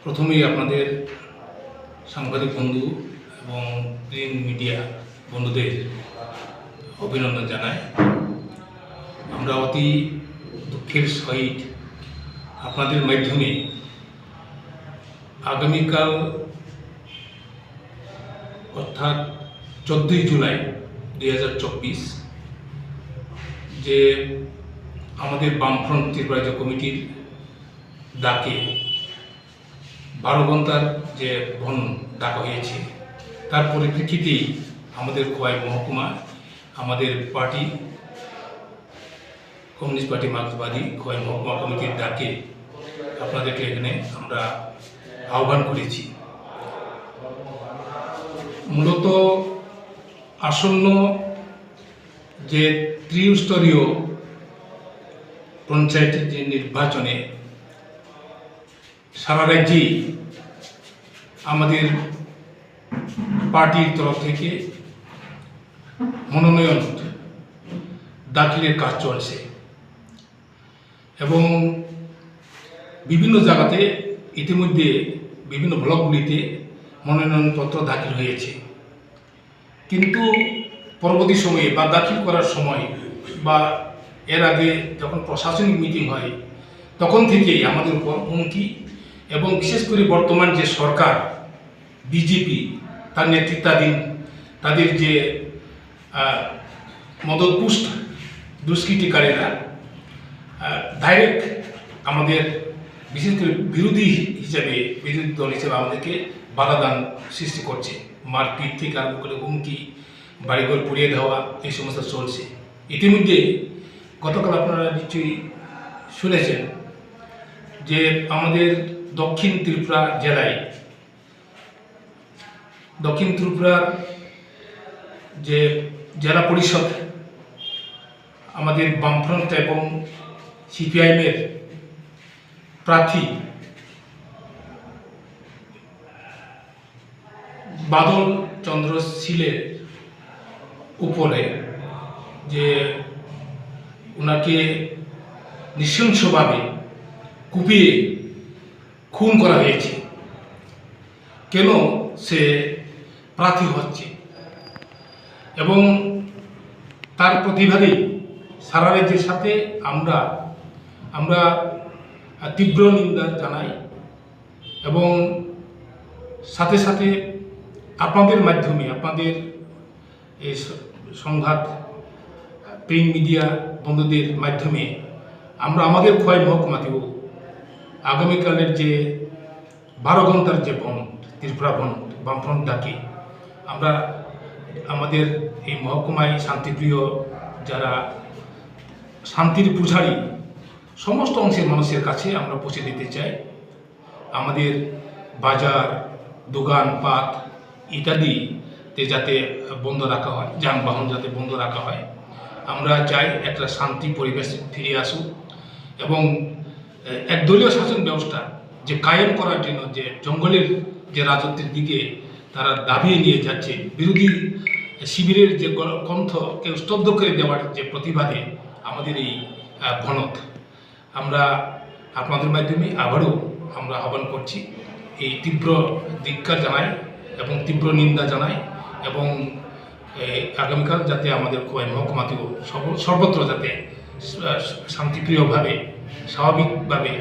প্রথমেই আপনাদের সাংবাদিক বন্ধু এবং প্রিন্ট মিডিয়া বন্ধুদের অভিনন্দন জানাই। আমরা অতি দুঃখের সহিত আপনাদের মাধ্যমে আগামীকাল অর্থাৎ 14 জুলাই 2024 যে আমাদের বামফ্রন্ট ত্রিপুরা রাজ্য কমিটির ডাকে 12 ঘন্টার যে বন ডাকা হয়েছে, তার পরিপ্রেক্ষিতেই আমাদের খোয়াই মহকুমা আমাদের পার্টি কমিউনিস্ট পার্টি মার্ক্সবাদী খোয়াই মহকুমা কমিটির ডাকে আপনাদেরকে এখানে আমরা আহ্বান করেছি। মূলত আসন্ন যে ত্রিস্তরীয় পঞ্চায়েতের যে নির্বাচনে সারা রাজ্যেই আমাদের পার্টির তরফ থেকে মনোনয়ন দাখিলের কাজ চলছে এবং বিভিন্ন জায়গাতে ইতিমধ্যে বিভিন্ন ব্লকগুলিতে মনোনয়নপত্র দাখিল হয়েছে। কিন্তু পরবর্তী সময়ে বা দাখিল করার সময় বা এর আগে যখন প্রশাসনিক মিটিং হয় তখন থেকেই আমাদের উপর হুমকি এবং বিশেষ করে বর্তমান যে সরকার বিজেপি তার নেতৃত্বাধীন তাদের যে মদতপুষ্ট দুষ্কৃতিকারীরা ডাইরেক্ট আমাদের বিশেষ করে বিরোধী দল হিসেবে আমাদেরকে বাধাদান সৃষ্টি করছে। মারপিট থেকে আরম্ভ করে হুমকি, বাড়িঘর পুড়িয়ে দেওয়া, এই সমস্ত চলছে। ইতিমধ্যে গতকাল আপনারা নিশ্চয়ই শুনেছেন যে আমাদের দক্ষিণ ত্রিপুরা জেলায় দক্ষিণ ত্রিপুরার যে জেলা পরিষদ আমাদের বামফ্রন্ট এবং সিপিআইএমের প্রার্থী বাদল চন্দ্র শীলের উপরে যে ওনাকে নৃশংসভাবে কুপিয়ে খুন করা হয়েছে। কেন সে প্রার্থী হচ্ছে এবং তার প্রতিবাদে সারা রাজ্যের সাথে আমরা তীব্র নিন্দা জানাই এবং সাথে সাথে আপনাদের মাধ্যমে আপনাদের এই সংবাদ প্রিন্ট মিডিয়া বন্ধুদের মাধ্যমে আমরা আমাদের খোয়াই মহকুমাতেও আগামীকালের যে 12 ঘন্টার যে বন্ধ ত্রিপুরা বন্ধ বামফ্রন্ট ডাকে আমরা আমাদের এই মহকুমায় শান্তিপ্রিয় যারা শান্তির পূজারী সমস্ত অংশের মানুষের কাছে আমরা পৌঁছে দিতে চাই। আমাদের বাজার, দোকানপাট ইত্যাদিতে যাতে বন্ধ রাখা হয়, যানবাহন যাতে বন্ধ রাখা হয়। আমরা চাই একটা শান্তি পরিবেশ ফিরে আসুক এবং একদলীয় শাসন ব্যবস্থা যে কায়েম করার জন্য যে জঙ্গলের যে রাজত্বের দিকে তারা দাবিয়ে নিয়ে যাচ্ছে, বিরোধী শিবিরের যে কণ্ঠকে স্তব্ধ করে দেওয়ার যে প্রতিবাদে আমাদের এই ভনত আমরা আপনাদের মাধ্যমে আবারও আমরা আহ্বান করছি। এই তীব্র ধিক্কার জানাই এবং তীব্র নিন্দা জানাই এবং আগামীকাল যাতে আমাদের খোয়াই মহকুমাতেও সর্বত্র যাতে শান্তিপ্রিয়ভাবে স্বাভাবিকভাবে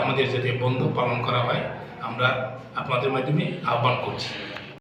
আমাদের যাতে বন্ধ পালন করা হয় আমরা আপনাদের মাধ্যমে আহ্বান করছি।